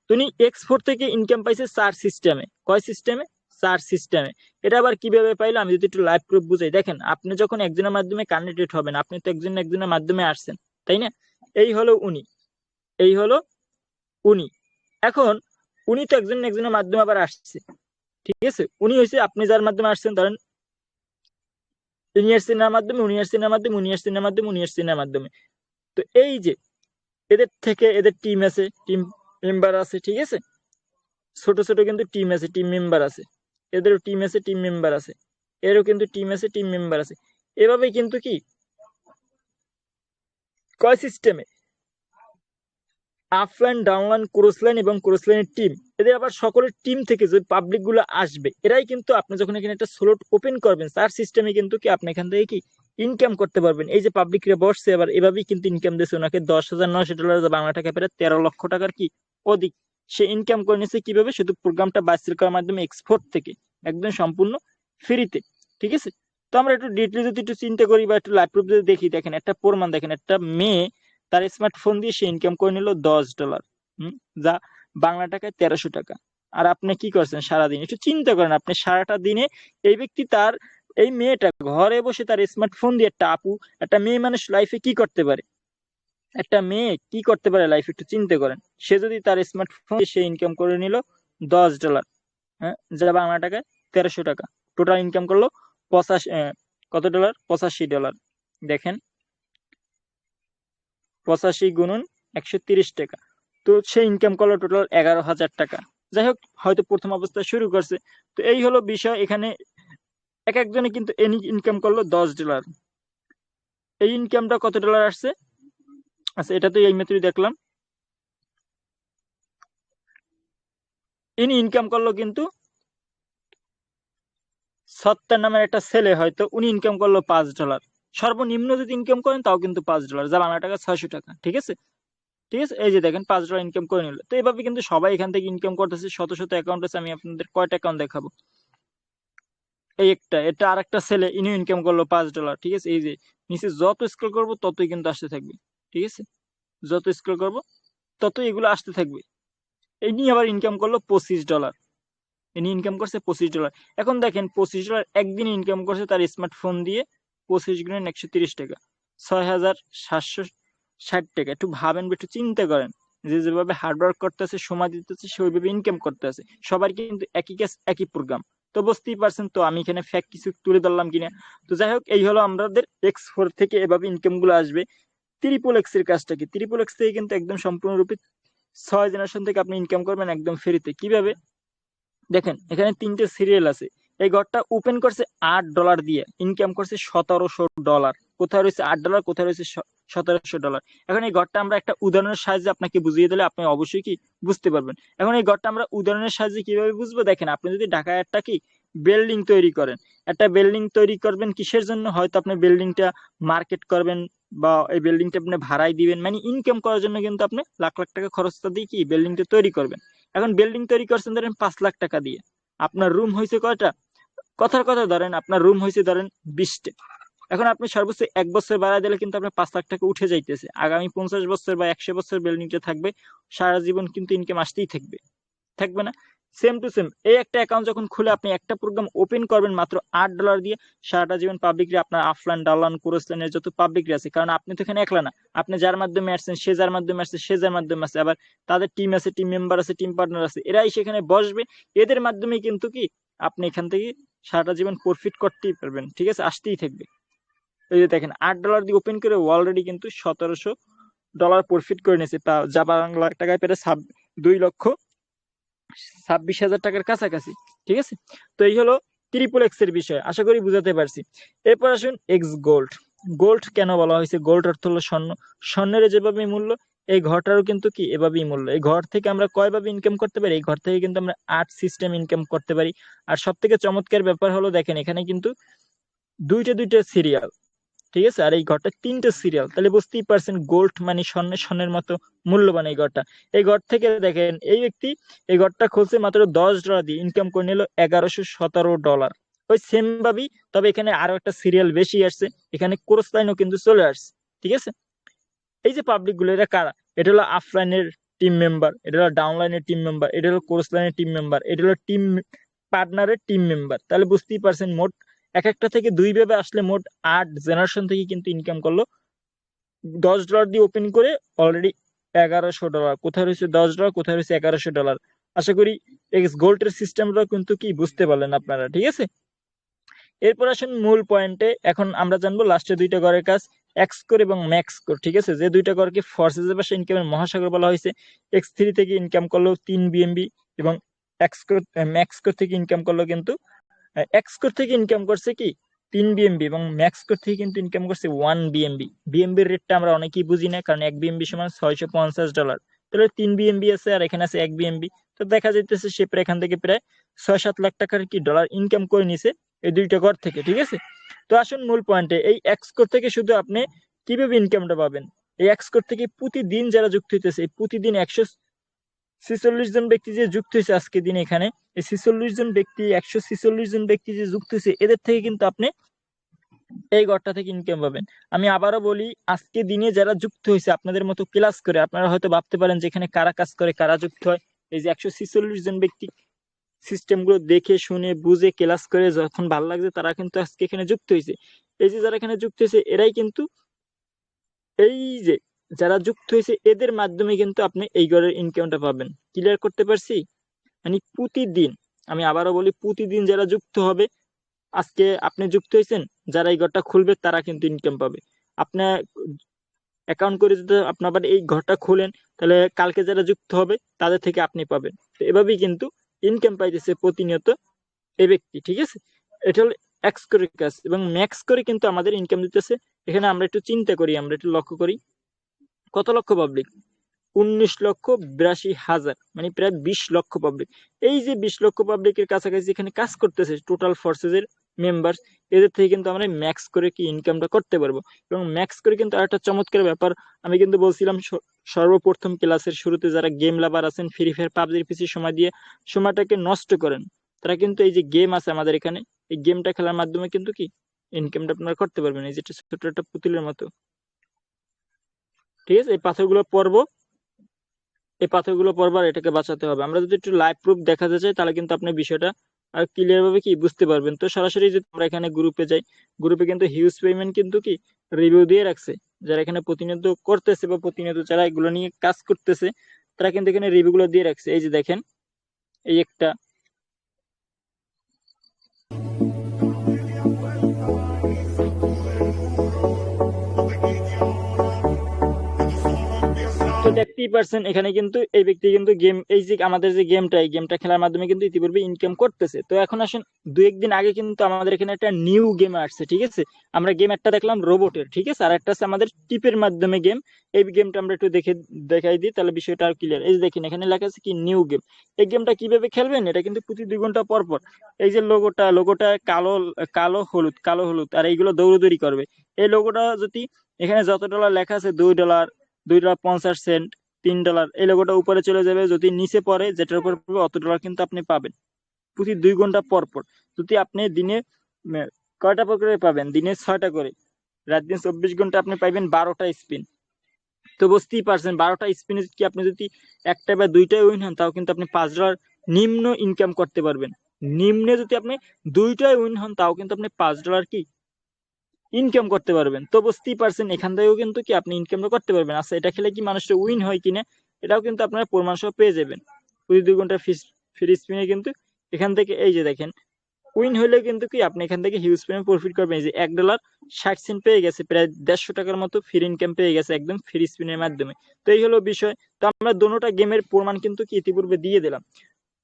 [SPEAKER 1] তুমি X4 থেকে ইনকাম পাইছে 4 সিস্টেমে, কয় সিস্টেমে, 4 সিস্টেমে। এটা আবার কিভাবে পাইলো আমি যদি একটু লাইভ প্রুফ বুঝাই। দেখেন আপনি যখন একজনের মাধ্যমে কানেক্টেড হবেন, আপনি তো একজনের মাধ্যমে আসছেন, তাই না। এই হলো উনি, এই হলো উনি। এখন উনি তো একজনের মাধ্যমে আবার আসছে, ঠিক আছে। উনি হয়েছে আপনি যার মাধ্যমে আসছেন, ধরেন ইনিয়ার সিনের মাধ্যমে, উনিয়ার সিনের মাধ্যমে, উনিয়ার সিনের মাধ্যমে, উনিয়ার সিনের মাধ্যমে। তো এই যে এদের থেকে এদের টিম আছে, টিম মেম্বার আছে, ঠিক আছে, ছোট ছোট কিন্তু টিম আছে, টিম মেম্বার আছে, এদেরও টিম আছে, টিম মেম্বার আছে, এরও কিন্তু টিম আছে, টিম মেম্বার আছে। এভাবে কিন্তু কি কয় সিস্টেমে, আপলাইন, ডাউনলাইন, ক্রসলাইন এবং ক্রসলাইনের টিম, এদের আবার সকলের টিম থেকে যে পাবলিক গুলো আসবে, এরাই কিন্তু আপনি যখন এখানে একটা স্লট ওপেন করবেন তার সিস্টেমে কিন্তু কি আপনি এখান থেকে কি ইনকাম করতে পারবেন। এই যে পাবলিক রে বসছে, এবার এভাবেই কিন্তু ইনকাম দিয়েছে ওনাকে $10,900, বাংলা টাকা প্রায় 13 লক্ষ টাকার কি অধিক সে ইনকাম করে নিয়েছে। কিভাবে, শুধু প্রোগ্রামটা বাতিল করার মাধ্যমে X4 থেকে, একদম সম্পূর্ণ ফ্রিতে, ঠিক আছে। তো আমরা একটু ডিটেইলস যদি একটু চিন্তা করি বা একটু লাইভ প্রুফ যদি দেখি, দেখেন একটা প্রমাণ, দেখেন একটা মেয়ে তার স্মার্টফোন দিয়ে সে ইনকাম করে নিল $10, যা বাংলা টাকায় 1300 টাকা। আর আপনি কি করছেন সারাদিন? একটু চিন্তা করেন, আপনি সারাটা দিনে এই ব্যক্তি তার এই মেয়েটা ঘরে বসে তার স্মার্টফোন দিয়ে একটা মেয়ে মানুষ লাইফে কি করতে পারে? একটা মেয়ে কি করতে পারে লাইফে একটু চিন্তা করেন। সে যদি তার স্মার্টফোন সে ইনকাম করে নিল $10, হ্যাঁ, যা বাংলা টাকায় 1300 টাকা। টোটাল ইনকাম করলো 85 কত ডলার? $85। দেখেন 85 গুণন 130 টাকা। তো সে ইনকাম করলো টোটাল 11,000 টাকা। যাই হোক, হয়তো প্রথম অবস্থায় শুরু করছে। তো এই হলো বিষয়। এখানে এক একজনে কিন্তু ইনকাম করলো $10। এই ইনকামটা কত ডলার আসছে? আচ্ছা, এটা তো এই মাত্রই দেখলাম। ইনি ইনকাম করলো কিন্তু সত্তার নামের একটা ছেলে, হয়তো উনি ইনকাম করলো $5। সর্বনিম্ন যদি ইনকাম করেন তাও কিন্তু $5, যা বাংলা টাকা 600 টাকা। ঠিক আছে, ঠিক আছে, এই যে দেখেন $5 ইনকাম করে নিল। তো এইভাবে কিন্তু সবাই এখান থেকে ইনকাম করতেছে। শত শত অ্যাকাউন্ট আছে, আমি আপনাদের কয়টা অ্যাকাউন্ট দেখাবো। এই একটা, এটা আর একটা ছেলে, ইনি ইনকাম করলো $5। ঠিক আছে, এই যে নিচে যত স্ক্রল করবো ততই কিন্তু আসতে থাকবে। ঠিক আছে, যত স্ক্রল করবো ততই এগুলো আসতে থাকবে। এই নিয়ে আবার ইনকাম করলো $25। ইনি ইনকাম করছে $25। এখন দেখেন $25 একদিনে ইনকাম করছে তার স্মার্টফোন দিয়ে। 25 গুণন 130 টাকা, 6,760 টাকা। একটু ভাবেন, একটু চিন্তা করেন, যে যেভাবে হার্ডওয়ার্ক করতেছে, সময় দিতেছে, সে ওইভাবে ইনকাম করতেছে। সবার কিন্তু একই কাজ, একই প্রোগ্রাম। তো বুঝতেই পারছেন তো আমি এখানে ফ্যাক্ট কিছু তুলে ধরলাম কিনা। তো যাই হোক, এই হলো আমাদের X4 থেকে এভাবে ইনকাম গুলো আসবে। ট্রিপল এক্স এর কাজটা কি? ট্রিপল এক্স থেকে কিন্তু একদম সম্পূর্ণরূপে 6 জেনারেশন থেকে আপনি ইনকাম করবেন একদম ফ্রিতে। কিভাবে? দেখেন এখানে 3টে সিরিয়াল আছে। এই ঘরটা ওপেন করছে $8 দিয়ে, ইনকাম করছে $1700। কোথায় রয়েছে $8, কোথায় রয়েছে $1700? এখন এই ঘরটা আমরা একটা উদাহরণের সাহায্যে আপনাকে বুঝিয়ে দিলে আপনি অবশ্যই কি বুঝতে পারবেন। এখন এই ঘরটা আমরা উদাহরণের সাহায্যে কিভাবে বুঝবো? দেখেন, আপনি যদি ঢাকায় একটা কি বিল্ডিং তৈরি করেন, একটা বিল্ডিং তৈরি করবেন কিসের জন্য? হয়তো আপনি বিল্ডিংটা মার্কেট করবেন, বা এই বিল্ডিংটা আপনি ভাড়ায় দিবেন, মানে ইনকাম করার জন্য কিন্তু আপনি লাখ লাখ টাকা খরচটা দিয়ে কি বিল্ডিংটা তৈরি করবেন। এখন বিল্ডিং তৈরি করছেন ধরেন 5 লাখ টাকা দিয়ে, আপনার রুম হয়েছে কয়টা? কথার কথা ধরেন আপনার রুম হয়েছে ধরেন 20টা। এখন আপনি সর্বোচ্চ 1 বছর বাড়ায় দিলে কিন্তু আপনার 5 লাখ টাকা উঠে যাইতেছে। আগামী 50 বছর বা 100 বছর বিল্ডিংটা থাকবে, সারা জীবন কিন্তু ইনকাম আসতেই থাকবে, থাকবে না? সেম টু সেম, এই একটা অ্যাকাউন্ট যখন খুলে আপনি একটা প্রোগ্রাম ওপেন করবেন মাত্র $8 দিয়ে, সারাটা জীবন পাবলিকলি আপনার আফলান ডাউনলাইন কোরসলাইনের যত পাবলিকলি আছে, কারণ আপনি তো এখানে একলা না, আপনি যার মাধ্যমে আসছেন সে যার মাধ্যমে আসছে, সে যার মাধ্যমে আছে, আবার তাদের টিম আছে, টিম মেম্বার আছে, টিম পার্টনার আছে, এরাই সেখানে বসবে। এদের মাধ্যমে কিন্তু কি আপনি এখান থেকে সারাটা জীবন প্রফিট করতেই পারবেন। ঠিক আছে, আসতেই থাকবে। এই যে দেখেন $8 দিয়ে ওপেন করে অলরেডি কিন্তু $1700 প্রফিট করে নিয়েছে, যা বাংলা টাকায় পেরে 2,26,000 টাকার কাছাকাছি। ঠিক আছে, তো এই হলো ট্রিপল এক্স এর বিষয়, আশা করি বুঝাতে পারছি। এরপর আসুন এক্স গোল্ড। গোল্ড কেন বলা হয়েছে? গোল্ড অর্থ হলো স্বর্ণ। স্বর্ণের যেভাবে মূল্য, এই ঘরটারও কিন্তু কি এভাবেই মূল্য। এই ঘর থেকে আমরা কয়ভাবে ইনকাম করতে পারি? এই ঘর থেকে কিন্তু আমরা 8 সিস্টেম ইনকাম করতে পারি। আর সব থেকে চমৎকার ব্যাপার হলো দেখেন, এখানে কিন্তু দুইটা দুইটা সিরিয়াল। ঠিক আছে, আর এই ঘরটা 3টে সিরিয়াল। তাহলে বুঝতেই পারছেন গোল্ড মানে স্বর্ণের স্বর্ণের মতো মূল্যবান এই ঘরটা। এই ঘর থেকে দেখেন এই ব্যক্তি এই ঘরটা খুলছে মাত্র $10 দিয়ে, ইনকাম করে নিল $1117। ওই সেম ভাবেই, তবে এখানে আরো একটা সিরিয়াল বেশি আসছে, এখানে ক্রস লাইনও কিন্তু চলে আসছে। ঠিক আছে, এই যে পাবলিক গুলো এরা কারা? এটা হলো আফলাইনের টিম মেম্বার, এটা হলো ডাউনলাইনের টিম মেম্বার, এটা হলো ক্রস লাইনের টিম মেম্বার, এটা হলো টিম পার্টনারের টিম মেম্বার। তাহলে বুঝতেই পারছেন মোট এক একটা থেকে 2 ভাবে আসলে মোট 8 জেনারেশন থেকে কিন্তু ইনকাম করলো। $10 দিয়ে ওপেন করে অলরেডি $1100। কোথায় রয়েছে $10, কোথায় রয়েছে $1100? আশা করি এক্স গোল্ডের সিস্টেমটা কিন্তু কি বুঝতে পারলেন আপনারা। ঠিক আছে, এরপর আসুন মূল পয়েন্টে। এখন আমরা জানবো লাস্টে দুইটা ঘরের কাজ, এক্স কোর এবং ম্যাক্স কোর। ঠিক আছে, যে দুইটা ঘরকে ফোর্সেসের ভাষায় ইনকামের মহাসাগর বলা হয়েছে। X3 থেকে ইনকাম করলো 3 বিএমবি, এবং এক্স কোর ম্যাক্স কোর থেকে ইনকাম করলো কিন্তু এক্স কোর থেকে ইনকাম করছে কি 3 বিএমবি, এবং ম্যাক্স কোর থেকে কিন্তু ইনকাম করছে 1 বিএমবি। বিএমবির রেটটা আমরা অনেকেই বুঝি না, কারণ 1 বিএমবি সমান $650। তাহলে 3 বিএমবি আছে আর এখানে আছে 1 বিএমবি। তো দেখা যাইতেছে সে প্রায় এখান থেকে প্রায় 6-7 লাখ টাকার কি ডলার ইনকাম করে নিছে এই দুইটা ঘর থেকে। ঠিক আছে, তো আসুন মূল পয়েন্টে। এই এক্স কোর থেকে শুধু আপনি কিভাবে ইনকামটা পাবেন? এই এক্স কোর থেকে প্রতিদিন যারা যুক্ত হইতেছে, প্রতিদিন 146 জন ব্যক্তি যে যুক্ত হয়েছে আজকে দিন এখানে, এই 46 জন ব্যক্তি 146 জন ব্যক্তি যে যুক্ত হয়েছে, এদের থেকে কিন্তু আপনি এই ঘরটা থেকে ইনকাম পাবেন। আমি আবারও বলি, আজকে দিনে যারা যুক্ত হয়েছে আপনাদের মতো ক্লাস করে, আপনারা হয়তো ভাবতে পারেন যে এখানে কারা কাজ করে কারা যুক্ত হয়। এই যে 146 জন ব্যক্তি সিস্টেম গুলো দেখে শুনে বুঝে ক্লাস করে যখন ভালো লাগছে তারা কিন্তু আজকে এখানে যুক্ত হয়েছে। এই যে যারা এখানে যুক্ত হয়েছে এরাই কিন্তু, এই যে যারা যুক্ত হয়েছে এদের মাধ্যমে কিন্তু আপনি এই ঘরের ইনকামটা পাবেন। ক্লিয়ার করতে পারছি? মানে প্রতিদিন, আমি আবারও বলি, প্রতিদিন যারা যুক্ত হবে, আজকে আপনি যুক্ত হয়েছেন, যারা এই ঘরটা খুলবে তারা কিন্তু ইনকাম পাবে। আপনার অ্যাকাউন্ট করে যদি আপনি আবার এই ঘরটা খুলেন, তাহলে কালকে যারা যুক্ত হবে তাদের থেকে আপনি পাবেন। তো এভাবেই কিন্তু ইনকাম পাইতেছে প্রতিনিয়ত এই ব্যক্তি, ঠিক আছে? এটা হলো এক্স করে কাজ, এবং ম্যাক্স করে কিন্তু আমাদের ইনকাম দিতেছে। এখানে আমরা একটু চিন্তা করি, আমরা একটু লক্ষ্য করি, কত লক্ষ পাবলিক? 19,82,000, মানে প্রায় 20 লক্ষ পাবলিক। এই যে 20 লক্ষ পাবলিকের কাছাকাছি এখানে কাজ করতেছে টোটাল ফোর্সেস এর মেম্বার, এদের থেকে কিন্তু আমরা ম্যাক্স করে কি ইনকামটা করতে পারবো। এবং ম্যাক্স করে কিন্তু আরেকটা চমৎকার ব্যাপার, আমি কিন্তু বলছিলাম সর্বপ্রথম ক্লাসের শুরুতে, যারা গেম লাভার আছেন, ফ্রি ফায়ার পাবজির পিছিয়ে সময় দিয়ে সময়টাকে নষ্ট করেন, তারা কিন্তু এই যে গেম আছে আমাদের এখানে, এই গেমটা খেলার মাধ্যমে কিন্তু কি ইনকামটা আপনারা করতে পারবেন। এই যেটা ছোট একটা পুতুলের মতো, ঠিক আছে? এই পাথরগুলো পরবো, এই পাথরগুলো পরবার এটাকে বাঁচাতে হবে। আমরা যদি একটু লাইভ প্রুফ দেখাতে চাই তাহলে কিন্তু আপনি বিষয়টা আর ক্লিয়ার ভাবে কি বুঝতে পারবেন। তো সরাসরি যদি আমরা এখানে গ্রুপে যাই, গ্রুপে কিন্তু হিউজ পেমেন্ট কিন্তু কি রিভিউ দিয়ে রাখছে, যারা এখানে প্রতিনিয়ত করতেছে বা প্রতিনিয়ত যারা এগুলো নিয়ে কাজ করতেছে, তারা কিন্তু এখানে রিভিউ গুলো দিয়ে রাখছে। এই যে দেখেন, এই একটা, তো দেখতেই পারছেন এখানে কিন্তু এই ব্যক্তি কিন্তু গেম, এই যে আমাদের যে গেমটা, এই গেমটা খেলার মাধ্যমে কিন্তু ইতিপূর্বে ইনকাম করতেছে। তো এখন আসেন, দু একদিন আগে কিন্তু আমাদের এখানে একটা নিউ গেম আসছে, ঠিক আছে? আমরা গেম একটা দেখলাম রোবটের, ঠিক আছে, আর একটা আছে আমাদের টিপের মাধ্যমে গেম। এই গেমটা আমরা একটু দেখাই দিই, তাহলে বিষয়টা আর ক্লিয়ার। এই যে দেখেন এখানে লেখা আছে কি নিউ গেম। এই গেমটা কিভাবে খেলবেন, এটা কিন্তু প্রতি 2 ঘন্টা পর পর এই যে লোগোটা, লোগোটা কালো, কালো হলুদ, কালো হলুদ, আর এইগুলো দৌড়দৌড়ি করবে। এই লোগোটা যদি, এখানে যত ডলার লেখা আছে, $2, $2.50, $3, এই লোগোটা উপরে চলে যাবে, যদি নিচে পড়ে যেটার উপর পড়বে অত ডলার কিন্তু আপনি পাবেন প্রতি 2 ঘন্টা পর পর। যদি আপনি দিনে কয়টা করে পাবেন, দিনে 6টা করে, রাত দিন 24 ঘন্টা আপনি পাইবেন 12টা স্পিন। তো বুঝতেই পারছেন, 12টা স্পিনে কি আপনি যদি একটা বা দুইটাই উইন হন, তাও কিন্তু আপনি $5 নিম্ন ইনকাম করতে পারবেন। নিম্নে যদি আপনি দুইটাই উইন হন, তাও কিন্তু আপনি $5 কি ইনকাম করতে পারবেন। তো বুঝতেই পারছেন এখান থেকেও কিন্তু কি আপনি ইনকামটা করতে পারবেন। আচ্ছা, এটা খেলে কি মানুষের উইন হয় কিনা, এটাও কিন্তু আপনারা প্রমাণ সহ পেয়ে যাবেন। প্রতি 2 ঘন্টা ফ্রি স্পিনে কিন্তু এখান থেকে, এই যে দেখেন, উইন হইলে কিন্তু কি আপনি এখান থেকে হিউজ পরিমাণ প্রফিট করবেন। এই যে $1.60 পেয়ে গেছে, প্রায় 150 টাকার মতো ফ্রি ইনকাম পেয়ে গেছে একদম ফ্রি স্পিনের মাধ্যমে। তো এই হলো বিষয়। তো আমরা দোনোটা গেমের প্রমাণ কিন্তু কি ইতিপূর্বে দিয়ে দিলাম।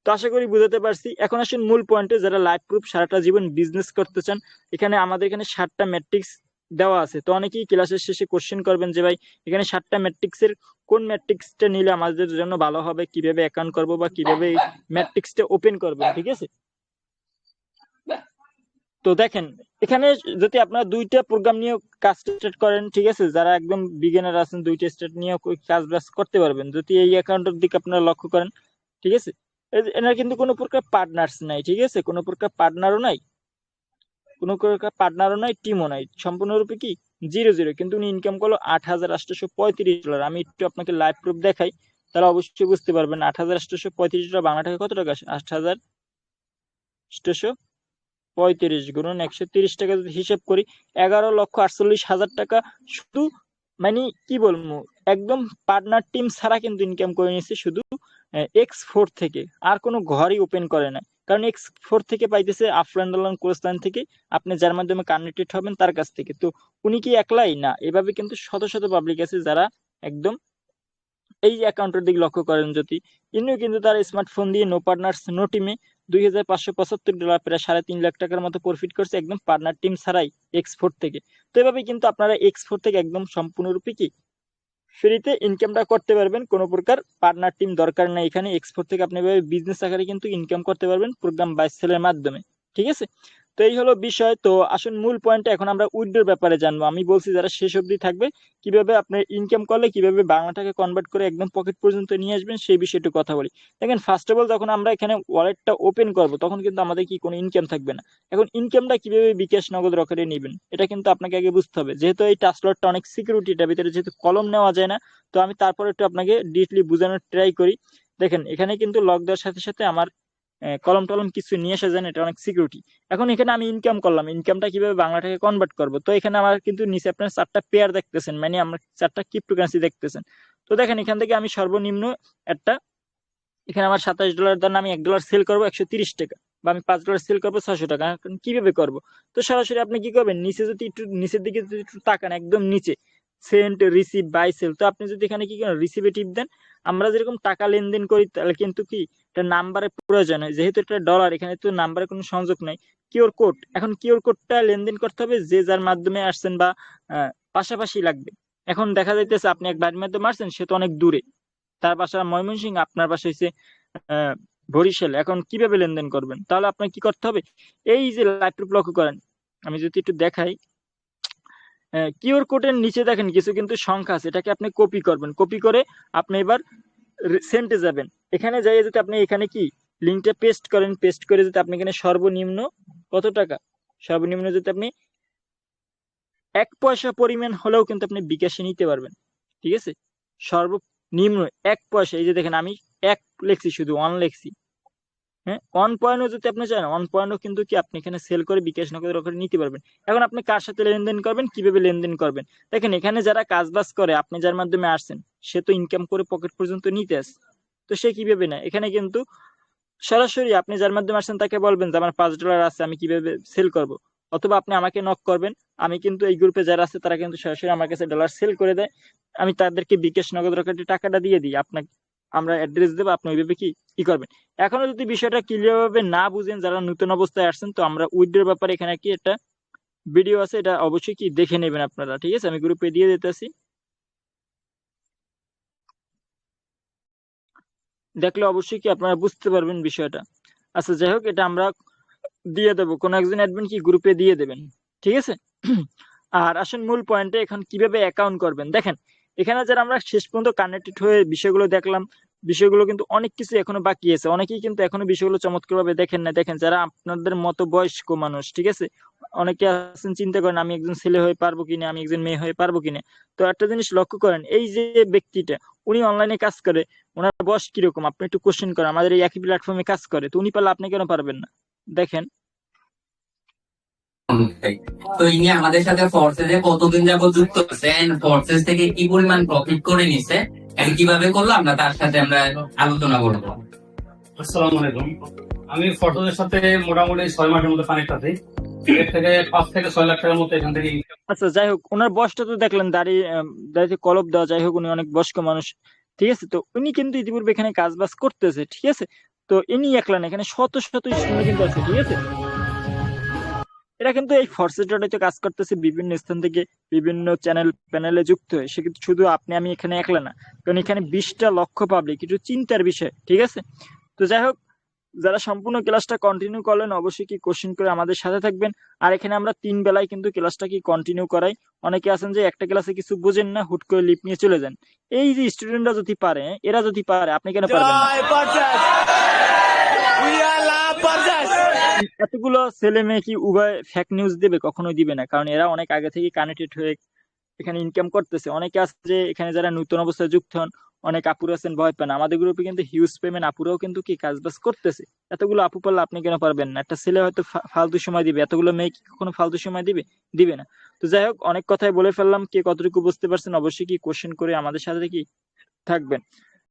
[SPEAKER 1] তো আশা করি বুঝাতে পারছি। এখন আসেন মূল পয়েন্টে, যারা লাইফ প্রুফ সারাটা জীবন বিজনেস করতে চান, এখানে আমাদের এখানে 7টা ম্যাট্রিক্স দেওয়া আছে। তো অনেকেই ক্লাসের শেষে কোশ্চেন করবেন যে ভাই, এখানে 7টা ম্যাট্রিক্সের কোন ম্যাট্রিক্সটা নিলে আমাদের জন্য ভালো হবে, কিভাবে অ্যাকাউন্ট করব বা কিভাবে ম্যাট্রিক্সটা ওপেন করবেন, ঠিক আছে? তো দেখেন, এখানে যদি আপনারা 2টা প্রোগ্রাম নিয়ে কাজ স্টার্ট করেন, ঠিক আছে, যারা একদম বিগিনার আছেন 2টা স্টার্ট নিয়ে কাজ বাজ করতে পারবেন, যদি এই অ্যাকাউন্টের দিকে আপনারা লক্ষ্য করেন, ঠিক আছে? এনার কিন্তু কোনো প্রকার পার্টনার্স নাই, ঠিক আছে, কোনো প্রকার পার্টনারও নাই, কোনো প্রকার পার্টনারও নাই, টিমও নাই, সম্পূর্ণরূপে কি 0-0। কিন্তু উনি ইনকাম করলো $8,835। আমি একটু আপনাকে লাইভ প্রুফ দেখাই, তাহলে অবশ্যই বুঝতে পারবেন। $8,835 বাংলা টাকা কত টাকা আসে? 8,835 গুণন 130 টাকা যদি হিসেব করি, 11,48,000 টাকা শুধু, মানে কি বলবো, একদম পার্টনার টিম ছাড়া কিন্তু ইনকাম করে নিচ্ছে শুধু X4 থেকে। আর কোনো ঘরই ওপেন করে না, কারণ X4 থেকে পাইতেছে আফরান কোরস্তান থেকে, আপনি যার মাধ্যমে কানেক্টেড হবেন তার কাছ থেকে। তো উনি কি একলাই না, এভাবে কিন্তু শত শত পাবলিক আছে যারা একদম, এই যে অ্যাকাউন্টের দিকে লক্ষ্য করেন যদি, ইনিও কিন্তু তার স্মার্টফোন দিয়ে নো পার্টনার্স নো টিমে $2,575, প্রায় 3.5 লাখ টাকার মতো প্রফিট করছে একদম পার্টনার টিম ছাড়াই X4 থেকে। তো এভাবে কিন্তু আপনারা X4 থেকে একদম সম্পূর্ণরূপে কি ফ্রিতে ইনকামটা করতে পারবেন, কোনো প্রকার পার্টনার টিম দরকার নেই। এখানে X4 থেকে আপনি এভাবে বিজনেস আকারে কিন্তু ইনকাম করতে পারবেন প্রোগ্রাম বাই সেলের মাধ্যমে, ঠিক আছে? তো তো এই হলো বিষয়। তো আসুন মূল পয়েন্টে এখন আমরা উইথড্রোর ব্যাপারে জানবো। আমি বলছি যারা শেষ অবধি থাকবে, কিভাবে আপনার ইনকাম করলে কিভাবে বাংলা টাকা কনভার্ট করে একদম পকেট পর্যন্ত নিয়ে আসবেন সেই বিষয়ে একটু কথা বলি। দেখেন ফার্স্ট অফ অল যখন আমরা এখানে ওয়ালেটটা ওপেন করব তখন কিন্তু আমাদের কি কোনো ইনকাম থাকবে না। এখন ইনকামটা কিভাবে বিকাশ নগদ রকেটে নেবেন এটা কিন্তু আপনাকে আগে বুঝতে হবে। যেহেতু এই টাস্কলটটা অনেক সিকিউরিটি, এটার ভিতরে যেহেতু কলম নেওয়া যায় না, তো আমি তারপর একটু আপনাকে ডিটেইলি বোঝানোর ট্রাই করি। দেখেন এখানে কিন্তু লক দেওয়ার সাথে সাথে আমার কলম টলম কিছু নিয়ে আসা যায় না, এটা অনেক সিকিউরিটি। এখন এখানে আমি ইনকাম করলাম, ইনকামটা কিভাবে বাংলা টাকায় কনভার্ট করবো, তো এখানে আমার কিন্তু নিচে আপনার 4টা পেয়ার দেখতেছেন, মানে আমরা 4টা ক্রিপ্টোকারেন্সি দেখতেছেন। তো দেখেন এখান থেকে আমি সর্বনিম্ন একটা, এখানে আমার $27 দাম, আমি $1 সেল করবো 130 টাকা, বা আমি $5 সেল করবো 600 টাকা। এখন কিভাবে করব? তো সরাসরি আপনি কি করবেন, নিচে যদি একটু নিচের দিকে যদি একটু তাকান, একদম নিচে সেন্ট রিসিভ বাই সেল, তো আপনি যদি এখানে কি করেন রিসিভে টিপ দেন, আমরা যেরকম টাকা লেনদেন করি তাহলে কিন্তু কি এটা নাম্বারের প্রয়োজন হয়, যেহেতু এটা ডলার এখানে তো নাম্বারের কোনো সংযোগ নাই। কিউআর কোড, এখন কিউআর কোডটা লেনদেন করতে হবে যে যার মাধ্যমে আসছেন বা পাশাপাশি লাগবে। এখন দেখা যাইতেছে আপনি এক ভাইয়ের মাধ্যমে আসছেন, সে তো অনেক দূরে, তার বাসা ময়মনসিংহ, আপনার বাসা হচ্ছে বরিশাল। এখন কিভাবে লেনদেন করবেন? তাহলে আপনার কি করতে হবে, এই যে লাইভ প্রুফ লক্ষ্য করেন, আমি যদি একটু দেখাই, কিউআর কোডের নিচে দেখেন কিছু কিন্তু সংখ্যা আছে, এটাকে আপনি কপি করবেন। কপি করে আপনি এবার সেন্টে যাবেন। এখানে যাই যদি আপনি এখানে কি লিঙ্কটা পেস্ট করেন, পেস্ট করে যদি আপনি এখানে সর্বনিম্ন কত টাকা, সর্বনিম্ন যদি আপনি 1 পয়সা পরিমাণ হলেও কিন্তু আপনি বিকাশে নিতে পারবেন। ঠিক আছে, সর্বনিম্ন 1 পয়সা। এই যে দেখেন আমি 1 লিখছি, শুধু 1 লিখছি। হ্যাঁ, 1 পয়েন্টও যদি আপনি চান 1 পয়েন্টও কিন্তু কি আপনি এখানে সেল করে বিকাশ নগদ রকেটে নিতে পারবেন। এখন আপনি কার সাথে লেনদেন করবেন, কিভাবে লেনদেন করবেন? দেখেন এখানে যারা কাজ বাজ করে, আপনি যার মাধ্যমে আসছেন, সে তো ইনকাম করে পকেট পর্যন্ত নিতে আসে, তো সে কিভাবে না, এখানে কিন্তু সরাসরি আপনি যার মাধ্যমে আসছেন তাকে বলবেন যে আমার $5 আছে, আমি কিভাবে সেল করব। অথবা আপনি আমাকে নক করবেন, আমি কিন্তু এই গ্রুপে যারা আছে তারা কিন্তু সরাসরি আমার কাছে ডলার সেল করে দেয়, আমি তাদেরকে বিকাশ নগদ রকেটে টাকাটা দিয়ে দিই। আপনাকে আমরা অ্যাড্রেস দেবো, আপনি ওইভাবে কি কি করবেন। এখনো যদি বিষয়টা ক্লিয়ার ভাবে না বুঝেন, যারা নতুন অবস্থায় আসছেন, তো আমরা উইথড্রোর ব্যাপারে এখানে কি একটা ভিডিও আছে, এটা অবশ্যই কি দেখে নেবেন আপনারা। ঠিক আছে, আমি গ্রুপে দিয়ে দিতেছি, দেখলে অবশ্যই কি আপনারা বুঝতে পারবেন বিষয়টা। আচ্ছা যাই হোক, এটা আমরা দিয়ে দেবো, কোনো একজন অ্যাডমিন কি গ্রুপে দিয়ে দেবেন। ঠিক আছে। আর আসুন মূল পয়েন্টে, এখন কিভাবে অ্যাকাউন্ট করবেন। দেখেন এখানে যারা আমরা শেষ পর্যন্ত কানেক্টেড হয়ে বিষয়গুলো দেখলাম, বিষয়গুলো কিন্তু অনেক কিছু এখনো বাকি আছে, অনেকেই কিন্তু এখনো বিষয়গুলো চমৎকার ভাবে দেখেন না। দেখেন যারা আপনাদের মতো বয়স্ক মানুষ, ঠিক আছে, অনেকে আছেন চিন্তা করেন আমি একজন ছেলে হয়ে পারবো কিনা, আমি একজন মেয়ে হয়ে পারবো কিনা। তো একটা জিনিস লক্ষ্য করেন, এই যে ব্যক্তিটা, উনি অনলাইনে কাজ করে, ওনার বয়স কিরকম আপনি একটু কোশ্চেন করেন, আমাদের এই একই প্ল্যাটফর্মে কাজ করে, তো উনি পারলে আপনি কেন পারবেন না? দেখেন
[SPEAKER 2] তো ইনি আমাদের সাথে ফোর্সেসে কতদিন যাবত যুক্ত আছেন, ফোর্সেস থেকে কি পরিমাণ প্রফিট করে নিছে, এবং কিভাবে করলো আমরা তার সাথে আমরা আলোচনা করবো।
[SPEAKER 3] আসসালামু আলাইকুম। আমি ফটোদের সাথে মোটামুটি 6 মাসের মধ্যে কানেক্ট আছি। এর থেকে 5 থেকে 6 লাখ টাকার মতো এখান থেকে
[SPEAKER 1] আচ্ছা যাই হোক, ওনার বয়সটা তো দেখলেন, দাড়িতে কলপ দেওয়া, যাই হোক উনি অনেক বয়স্ক মানুষ। ঠিক আছে, তো উনি কিন্তু ইতিপূর্বে এখানে কাজ বাজ করতেছে। ঠিক আছে, তো ইনি একলা না, এখানে শত শত স্টুডেন্ট কিন্তু আছে। ঠিক আছে, এরা কিন্তু এই ফোর্সেস ডটে কাজ করতেছে বিভিন্ন স্থান থেকে, বিভিন্ন চ্যানেল প্যানেলে যুক্ত হয়ে। সে কিন্তু শুধু আপনি আমি এখানে একলা না, কারণ এখানে 20টা লক্ষ পাবলিক, কিছু চিন্তার বিষয়। ঠিক আছে, তো যাই হোক, যারা সম্পূর্ণ ক্লাসটা কন্টিনিউ করলেন অবশ্যই কি কোশ্চেন করে আমাদের সাথে থাকবেন। আর এখানে আমরা 3 বেলায় কিন্তু ক্লাসটা কি কন্টিনিউ করাই। অনেকে আছেন যে একটা ক্লাসে কিছু বুঝেন না, হুট করে লিপ নিয়ে চলে যান। এই যে স্টুডেন্টরা যদি পারে, এরা যদি পারে, আপনি কেন পারবেন না? এতগুলো ছেলে মেয়ে কি উভয় ফেক নিউজ দেবে? কখনোই দিবে না, কারণ এরা অনেক আগে থেকে কানেক্টেড হয়ে এখানে ইনকাম করতেছে। অনেকে আছে যে এখানে যারা নতুন অবস্থায় যুক্ত হন, অনেক আপুরা আছেন ভয় পান, আমাদের গ্রুপে কিন্তু হিউজ পেমেন্ট আপুরাও কিন্তু কি কাজ বাজ করতেছে। এতগুলো আপু পারলে আপনি কেন পারবেন না? একটা ছেলে হয়তো ফালতু সময় দিবে, এতগুলো মেয়ে কি কখনো ফালতু সময় দিবে? দিবে না। তো যাই হোক, অনেক কথাই বলে ফেললাম, কে কতটুকু বুঝতে পারছেন অবশ্যই কি কোশ্চেন করে আমাদের সাথে কি থাকবেন।